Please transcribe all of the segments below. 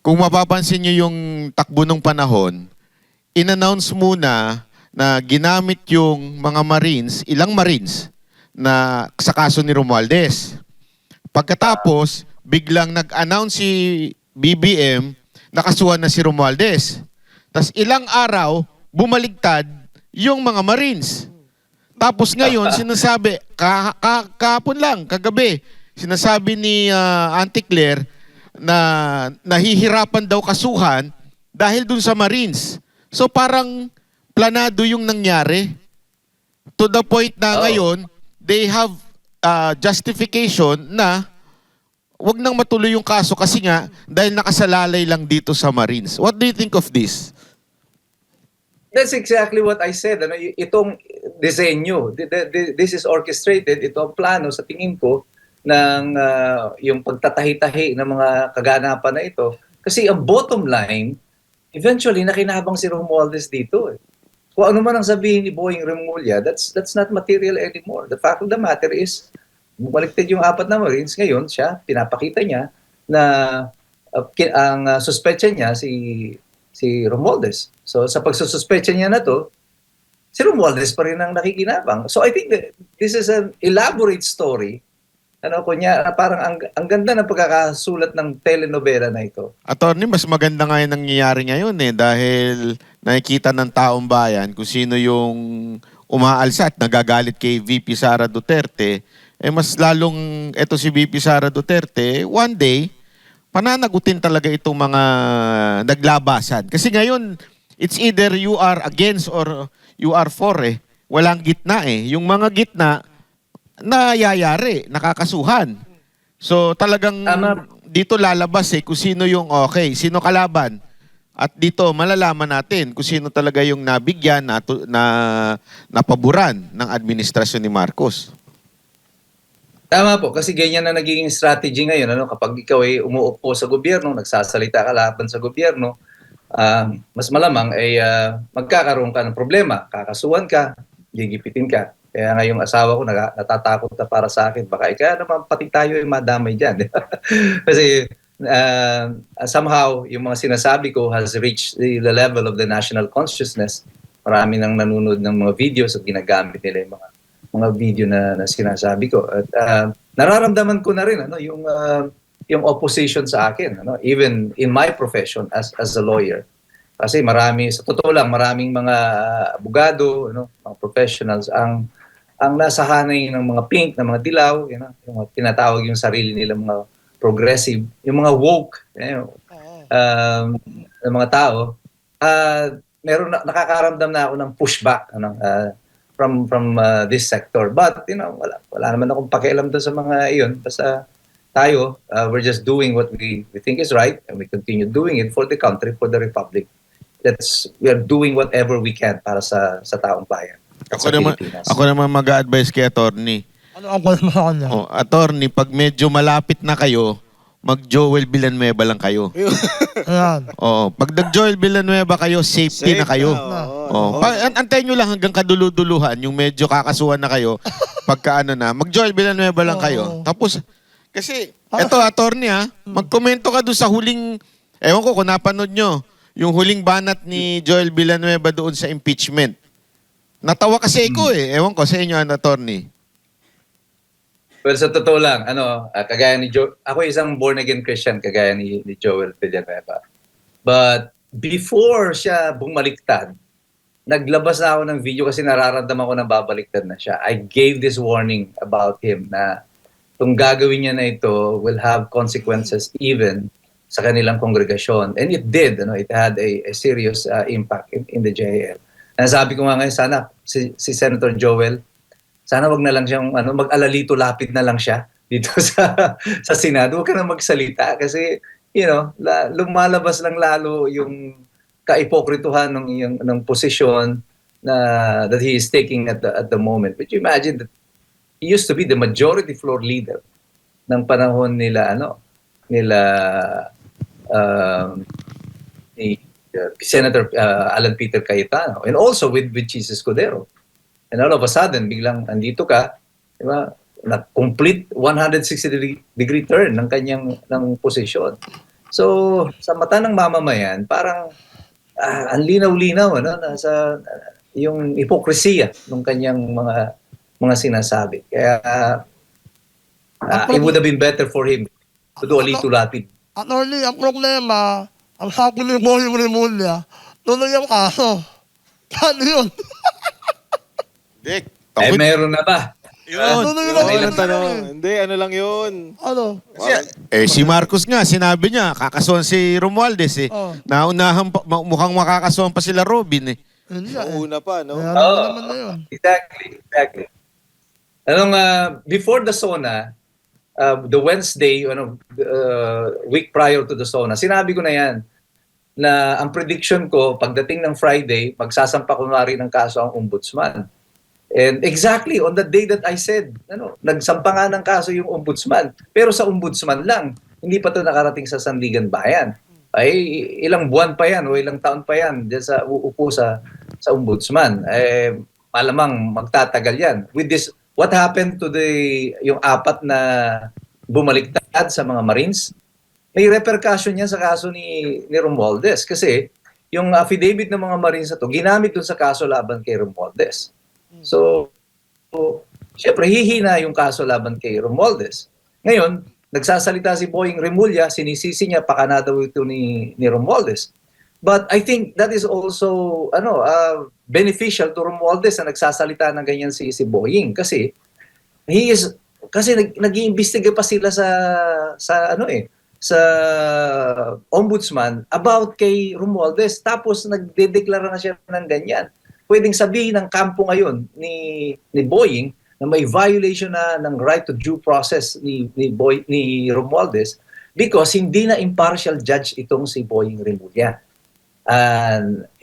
Kung mapapansin nyo yung takbo ng panahon, in-announce muna na ginamit yung mga Marines, ilang Marines, na sa kaso ni Romualdez. Pagkatapos, biglang nag-announce si BBM na kasuhan na si Romualdez. Tapos ilang araw, bumaligtad yung mga Marines. Tapos ngayon, sinasabi, kahapon lang, kagabi, sinasabi ni Auntie Claire na nahihirapan daw kasuhan dahil dun sa Marines. So parang planado yung nangyari. To the point na ngayon, they have justification na wag nang matuloy yung kaso kasi nga dahil nakasalalay lang dito sa Marines. What do you think of this? That's exactly what I said. Ano, itong disenyo, this is orchestrated, ito ang plano sa tingin ko ng yung pagtatahi-tahi ng mga kaganapan na ito. Kasi ang bottom line, eventually nakinabang si Romualdez dito. Kung ano man ang sabihin ni Boying Remulla, that's not material anymore. The fact of the matter is, bumaliktad yung apat na Marines, ngayon siya, pinapakita niya na ang suspetsya niya si Romualdez. So sa pagsususpecha niya na to, si Romualdez pa rin ang nakikinabang. So I think that this is an elaborate story. Ano kunya, parang ang ganda ng pagkakasulat ng telenovela na ito. Attorney, mas maganda nga yung nangyayari ngayon dahil nakikita ng taong bayan kung sino yung umaalsa at nagagalit kay VP Sara Duterte. Mas lalong eto si VP Sara Duterte, one day, pananagutin talaga itong mga naglabasan. Kasi ngayon, it's either you are against or you are for Walang gitna Yung mga gitna, nayayari, nakakasuhan. So talagang dito lalabas kung sino yung okay, sino kalaban. At dito malalaman natin kung sino talaga yung nabigyan na napaboran ng administrasyon ni Marcos. Tama po, kasi ganyan na nagiging strategy ngayon. Ano, kapag ikaw ay umuupo sa gobyerno, nagsasalita ka laban sa gobyerno, mas malamang ay magkakaroon ka ng problema. Kakasuhan ka, gigipitin ka. Kaya nga yung asawa ko natatakot na para sa akin. Baka kaya naman pati tayo ay madamay dyan. Kasi somehow yung mga sinasabi ko has reached the level of the national consciousness. Marami nang nanonood ng mga videos at ginagamit nila yung mga video na sinasabi ko. At nararamdaman ko na rin yung opposition sa akin, even in my profession as a lawyer. Kasi sa totoo lang, maraming mga abogado, mga professionals ang nasa hanay ng mga pink, ng mga dilaw, yung mga tinatawag yung sarili nila mga progressive, yung mga woke, ng mga tao, nakakaramdam na ako ng pushback from this sector. But wala naman akong pakialam doon sa mga iyon. Basta tayo, we're just doing what we think is right, and we continue doing it for the country, for the republic. We are doing whatever we can para sa taong bayan. Ako naman mag-a-advise kay attorney. Ano ang kwento mo sa kanya? Attorney, pag medyo malapit na kayo, mag-Joel Villanueva lang kayo. Ayan. Pag nag-Joel Villanueva kayo, safety na kayo. Antayin nyo lang hanggang kaduluduluhan, yung medyo kakasuhan na kayo, pagka mag-Joel Villanueva lang kayo. Tapos, kasi, eto attorney magkomento ka doon sa huling, ewan ko kung napanood nyo, yung huling banat ni Joel Villanueva doon sa impeachment. Natawa kasi ako ewan ko sa inyo, attorney. Well, sa totoo lang, kagaya ni ako isang born-again Christian kagaya ni Joel Villanueva. But before siya bumaliktad, naglabas na ako ng video kasi nararamdaman ko na babaliktad na siya. I gave this warning about him na itong gagawin niya na ito will have consequences even sa kanilang kongregasyon. And it did. It had a serious impact in the JAL. Sabi ko nga ngayon, sana si Senator Joel, sana wag na lang siyang mag-alalito lapid na lang siya dito sa Senado. Huwag ka na magsalita kasi lumalabas lang lalo yung kaipokrituhan ng posisyon that he is taking at the moment. But you imagine that he used to be the majority floor leader ng panahon nila ni Senator Alan Peter Cayetano, and also with Jesus Cordero. And all of a sudden, biglang andito ka, di ba? Na complete 160-degree turn ng posisyon. So, sa mata ng mamamayan, parang ang linaw-linaw nasa yung hipokresiya ng kanyang mga sinasabi. Kaya it would have been better for him to do a little lapid. Attorney, ang problema, ang sabi ni Boying Remulla, tuloy ang kaso. Ano yun? Dick, Meron na ba? Yun, Tuloy yun, lang ang yun. tanong. Hindi, ano lang yun. Ano? si Marcos nga, sinabi niya, kakasuhan si Romualdez eh. Oh. Naunahan pa, mukhang makakasuhan pa sila Robin eh. Yun nga eh. Una pa, no? Kaya Oo. naman na yun. Exactly. Before the SONA, the Wednesday, week prior to the SONA, sinabi ko na yan, na ang prediction ko, pagdating ng Friday, magsasampa kunwari ng kaso ang ombudsman. And exactly on the day that I said, nagsampa nga ng kaso yung ombudsman. Pero sa ombudsman lang, hindi pa ito nakarating sa Sandigan Bayan. Ay ilang buwan pa yan o ilang taon pa yan dyan sa uupo sa ombudsman. Malamang magtatagal yan. With this, what happened to yung apat na bumaliktad sa mga Marines? May repercussion yan sa kaso ni Romualdez kasi yung affidavit ng mga Marines na to ginamit dun sa kaso laban kay Romualdez. So syempre hihina yung kaso laban kay Romualdez. Ngayon, nagsasalita si Boying Remulla, sinisisi niya pakana daw ito ni Romualdez. But I think that is also beneficial to Romualdez na nagsasalita ng ganyan si Boying kasi nag-iimbestiga pa sila sa ombudsman about kay Romualdez tapos nagdedeklara na siya ng ganyan. Pwedeng sabihin ng kampo ngayon ni Boying na may violation na ng right to due process ni Romualdez because hindi na impartial judge itong si Boying Remulla.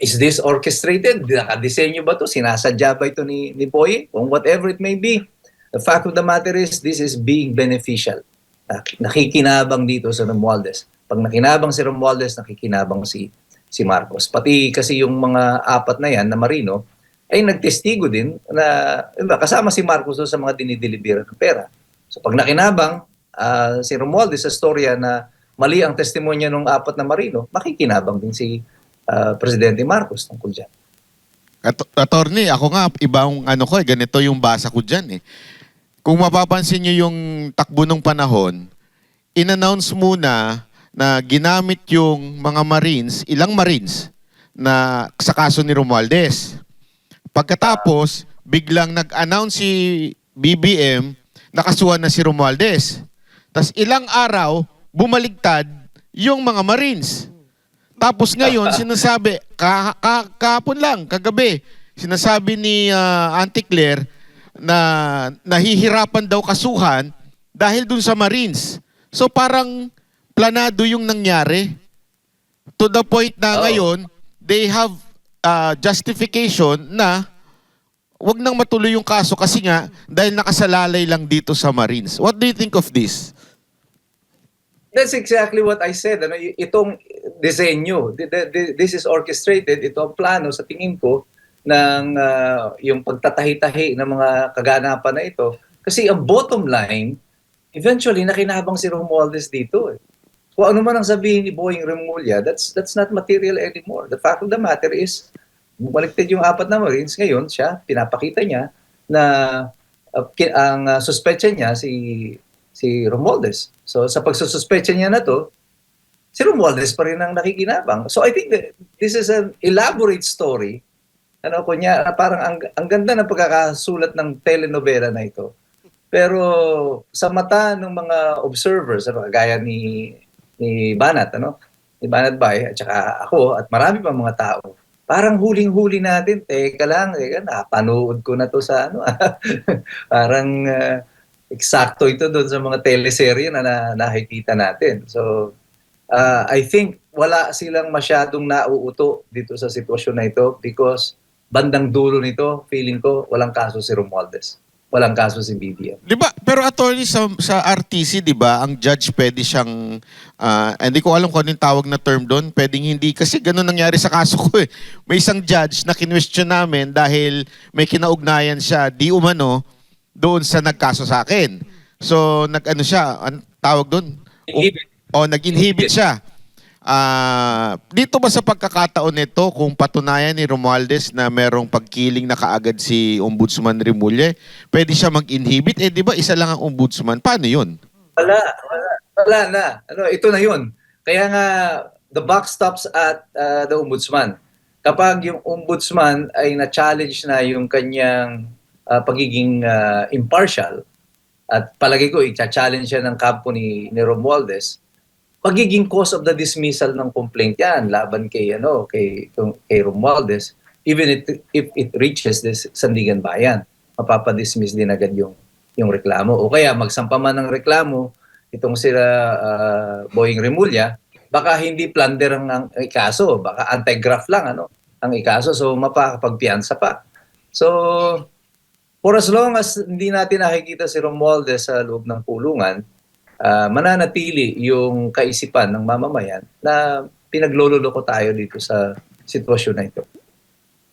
Is this orchestrated? Nakadesenyo ba ito? Sinasadya ba ito ni Boying? Kung whatever it may be, the fact of the matter is this is being beneficial. Nakikinabang dito sa Romualdez. Pag nakinabang si Romualdez, nakikinabang si Marcos. Pati kasi yung mga apat na yan na Marino ay nagtestigo din na kasama si Marcos sa mga dinideliveran ng pera. So pag nakinabang si Romualdez sa storya na mali ang testimonya ng apat na Marino, makikinabang din si Presidente Marcos tungkol dyan. Attorney, ako nga, ibang ganito yung basa ko dyan eh. Kung mapapansin nyo yung takbo ng panahon, in-announce muna na ginamit yung mga Marines, ilang Marines, na sa kaso ni Romualdez. Pagkatapos, biglang nag-announce si BBM na kasuhan na si Romualdez. Tapos ilang araw, bumaligtad yung mga Marines. Tapos ngayon, sinasabi, kahapon lang, kagabi, sinasabi ni Auntie Claire na nahihirapan daw kasuhan dahil dun sa Marines. So parang planado yung nangyari to the point na ngayon they have justification na wag nang matuloy yung kaso kasi nga dahil nakasalalay lang dito sa Marines. What do you think of this? That's exactly what I said. Itong disenyo, this is orchestrated, ito ang plano sa tingin ko ng yung pagtatahi-tahi ng mga kaganapan na ito. Kasi ang bottom line, eventually nakinabang si Romualdez dito. Kung ano man ang sabihin ni Boying Remulla, that's not material anymore. The fact of the matter is, bumaliktad yung apat na Marines, ngayon siya, pinapakita niya na ang suspetsya niya si Romualdez. So sa pagsususpetsya niya na to, si Romualdez pa rin ang nakikinabang. So I think that this is an elaborate story. Parang ang ganda ng pagkakasulat ng telenovela na ito. Pero sa mata ng mga observers, gaya ni Banat, ni Banat Bay, at saka ako, at marami pang mga tao, parang huling-huli natin, teka lang, napanood ko na to sa parang eksakto ito doon sa mga teleserye na nakikita natin. So, I think wala silang masyadong nauuto dito sa sitwasyon na ito because bandang dulo nito, feeling ko, walang kaso si Romualdez. Walang kaso si BBM. Di ba? Pero attorney sa RTC, di ba, ang judge pwede siyang, hindi ko alam kung anong tawag na term doon, pwedeng hindi, kasi ganun nangyari sa kaso ko eh. May isang judge na kinwestiyon namin dahil may kinaugnayan siya, di umano, doon sa nagkaso sa akin. So, nag-ano siya, anong tawag doon? Inhibit. Nag-inhibit siya. Dito ba sa pagkakataon nito, kung patunayan ni Romualdez na merong pagkiling na kaagad si Ombudsman Remulla, pwede siya mag-inhibit? Eh, di ba isa lang ang ombudsman? Paano yun? Wala na. Ito na yun. Kaya nga, the buck stops at the ombudsman. Kapag yung ombudsman ay na-challenge na yung kanyang pagiging impartial, at palagi ko, i-challenge siya ng kampo ni Romualdez, magiging cause of the dismissal ng complaint yan laban kay Romualdez, even if it reaches this Sandigan Bayan, mapapadismiss din agad yung reklamo. O kaya magsampa man ng reklamo itong sila Boying Remulla, baka hindi plunder ang ikaso, baka anti-graft lang ang ikaso, so mapakapagpiyansa pa. So for as long as hindi natin nakikita si Romualdez sa loob ng kulungan, mananatili yung kaisipan ng mamamayan na pinaglololoko tayo dito sa sitwasyon na ito.